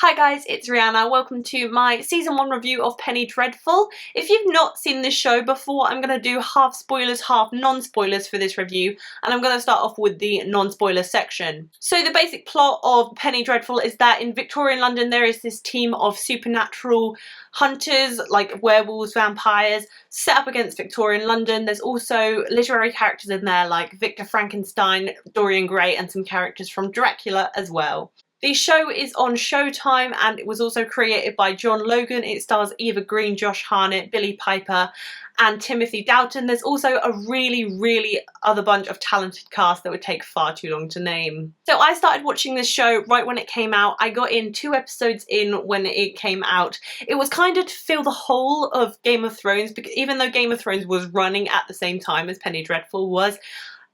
Hi guys, it's Rihanna. Welcome to my season 1 review of Penny Dreadful. If you've not seen this show before, I'm going to do half spoilers, half non-spoilers for this review, and I'm going to start off with the non-spoiler section. So the basic plot of Penny Dreadful is that in Victorian London there is this team of supernatural hunters, like werewolves, vampires, set up against Victorian London. There's also literary characters in there like Victor Frankenstein, Dorian Gray, and some characters from Dracula as well. The show is on Showtime and it was also created by John Logan. It stars Eva Green, Josh Harnett, Billie Piper and Timothy Dalton. There's also a really other bunch of talented cast that would take far too long to name. So I started watching this show right when it came out. I got in 2 episodes in when it came out. It was kind of to fill the whole of Game of Thrones, because even though Game of Thrones was running at the same time as Penny Dreadful was,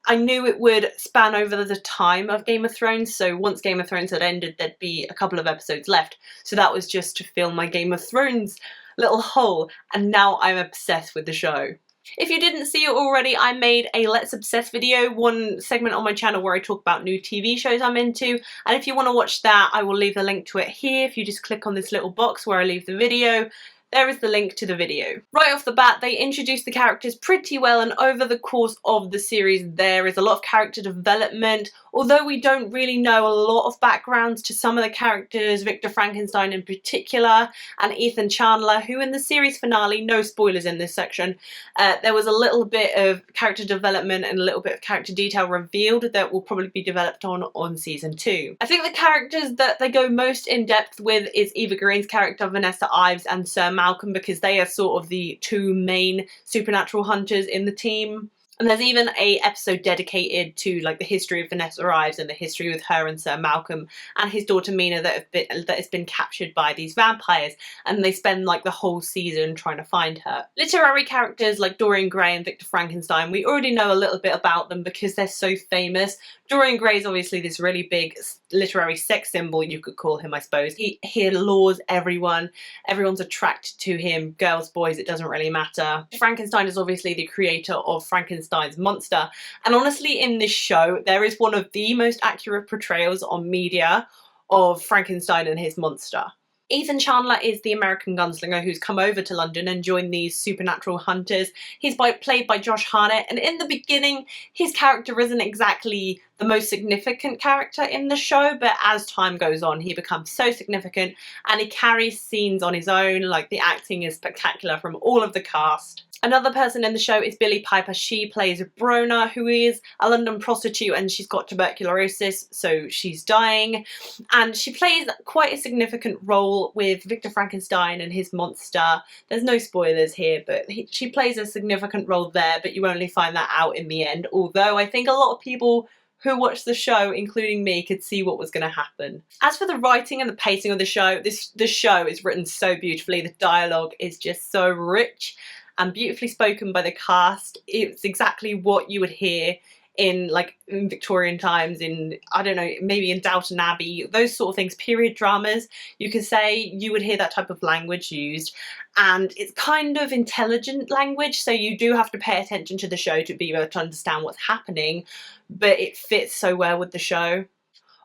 I knew it would span over the time of Game of Thrones, so once Game of Thrones had ended there'd be a couple of episodes left. So that was just to fill my Game of Thrones little hole, and now I'm obsessed with the show. If you didn't see it already, I made a Let's Obsess video, one segment on my channel where I talk about new TV shows I'm into, and if you want to watch that I will leave the link to it here. If you just click on this little box where I leave the video, there is the link to the video. Right off the bat, they introduce the characters pretty well, and over the course of the series there is a lot of character development. Although we don't really know a lot of backgrounds to some of the characters, Victor Frankenstein in particular, and Ethan Chandler, who in the series finale, no spoilers in this section, there was a little bit of character development and a little bit of character detail revealed that will probably be developed on season 2. I think the characters that they go most in depth with is Eva Green's character, Vanessa Ives, and Sir Malcolm, because they are sort of the 2 main supernatural hunters in the team. And there's even a episode dedicated to like the history of Vanessa Ives and the history with her and Sir Malcolm and his daughter Mina that has been captured by these vampires, and they spend like the whole season trying to find her. Literary characters like Dorian Gray and Victor Frankenstein, we already know a little bit about them because they're so famous. Dorian Gray is obviously this really big literary sex symbol, you could call him, I suppose. He allures everyone. Everyone's attracted to him. Girls, boys, it doesn't really matter. Frankenstein is obviously the creator of Frankenstein's monster. And honestly, in this show, there is one of the most accurate portrayals on media of Frankenstein and his monster. Ethan Chandler is the American gunslinger who's come over to London and joined these supernatural hunters. He's played by Josh Harnett, and in the beginning his character isn't exactly the most significant character in the show, but as time goes on he becomes so significant and he carries scenes on his own. Like, the acting is spectacular from all of the cast. Another person in the show is Billie Piper. She plays Brona, who is a London prostitute, and she's got tuberculosis, so she's dying. And she plays quite a significant role with Victor Frankenstein and his monster. There's no spoilers here, but she plays a significant role there, but you only find that out in the end. Although I think a lot of people who watched the show, including me, could see what was going to happen. As for the writing and the pacing of the show, the show is written so beautifully. The dialogue is just so rich and beautifully spoken by the cast. It's exactly what you would hear in Victorian times, in, I don't know, maybe in Dalton Abbey, those sort of things, period dramas, you could say. You would hear that type of language used, and it's kind of intelligent language, so you do have to pay attention to the show to be able to understand what's happening, but it fits so well with the show.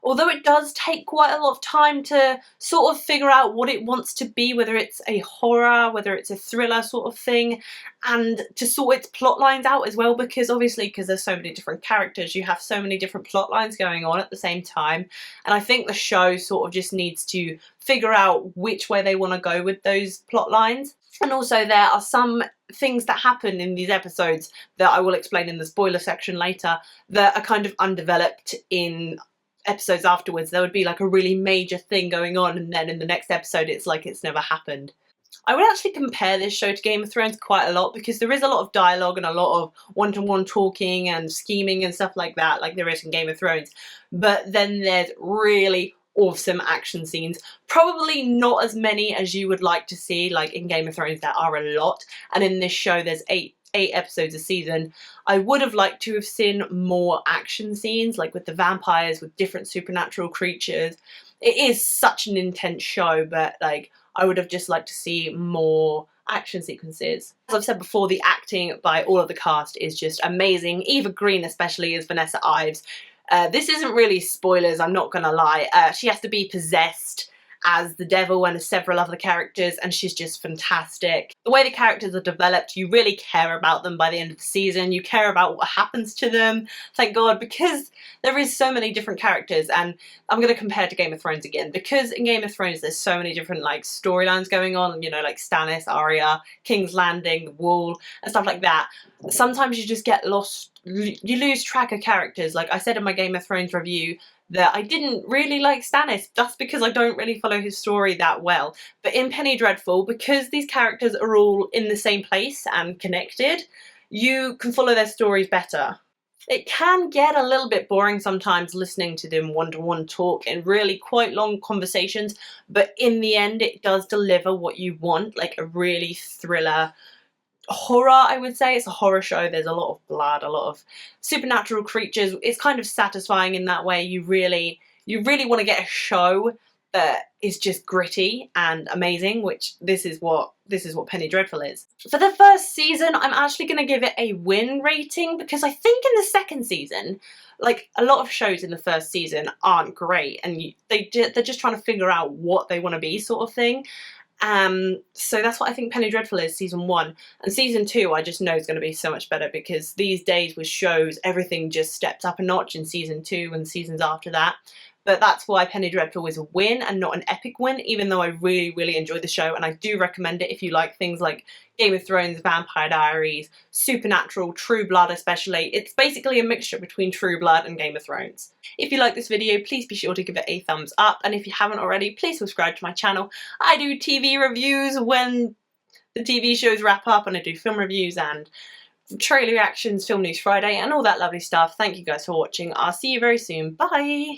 Although it does take quite a lot of time to sort of figure out what it wants to be, whether it's a horror, whether it's a thriller sort of thing, and to sort its plot lines out as well, because obviously, because there's so many different characters, you have so many different plot lines going on at the same time, and I think the show sort of just needs to figure out which way they want to go with those plot lines. And also there are some things that happen in these episodes that I will explain in the spoiler section later that are kind of undeveloped in episodes afterwards. There would be like a really major thing going on, and then in the next episode it's like it's never happened. I would actually compare this show to Game of Thrones quite a lot, because there is a lot of dialogue and a lot of one-to-one talking and scheming and stuff like that, like there is in Game of Thrones. But then there's really awesome action scenes. Probably not as many as you would like to see. Like in Game of Thrones there are a lot, and in this show there's 8 episodes a season. I would have liked to have seen more action scenes, like with the vampires, with different supernatural creatures. It is such an intense show, but like I would have just liked to see more action sequences. As I've said before, the acting by all of the cast is just amazing. Eva Green especially is Vanessa Ives. This isn't really spoilers, I'm not gonna lie. She has to be possessed as the devil and as several other characters, and she's just fantastic. The way the characters are developed, you really care about them by the end of the season. You care about what happens to them, thank God, because there is so many different characters. And I'm going to compare to Game of Thrones again, because in Game of Thrones there's so many different like storylines going on, you know, like Stannis, Arya, King's Landing, the Wall, and stuff like that. Sometimes you just get lost, you lose track of characters. Like I said in my Game of Thrones review, that I didn't really like Stannis just because I don't really follow his story that well. But in Penny Dreadful, because these characters are all in the same place and connected, you can follow their stories better. It can get a little bit boring sometimes listening to them one-to-one talk in really quite long conversations, but in the end it does deliver what you want, like a really thriller horror, I would say. It's a horror show. There's a lot of blood, a lot of supernatural creatures. It's kind of satisfying in that way. You really want to get a show that is just gritty and amazing, which this is what Penny Dreadful is. For the first season, I'm actually going to give it a win rating, because I think in the second season, like a lot of shows in the first season aren't great, and they're just trying to figure out what they want to be, sort of thing. So that's what I think Penny Dreadful is, season 1. And season 2 I just know is going to be so much better, because these days with shows everything just steps up a notch in season 2 and seasons after that. But that's why Penny Dreadful was a win and not an epic win, even though I really enjoyed the show, and I do recommend it if you like things like Game of Thrones, Vampire Diaries, Supernatural, True Blood especially. It's basically a mixture between True Blood and Game of Thrones. If you like this video, please be sure to give it a thumbs up, and if you haven't already, please subscribe to my channel. I do TV reviews when the TV shows wrap up, and I do film reviews and trailer reactions, Film News Friday, and all that lovely stuff. Thank you guys for watching. I'll see you very soon. Bye!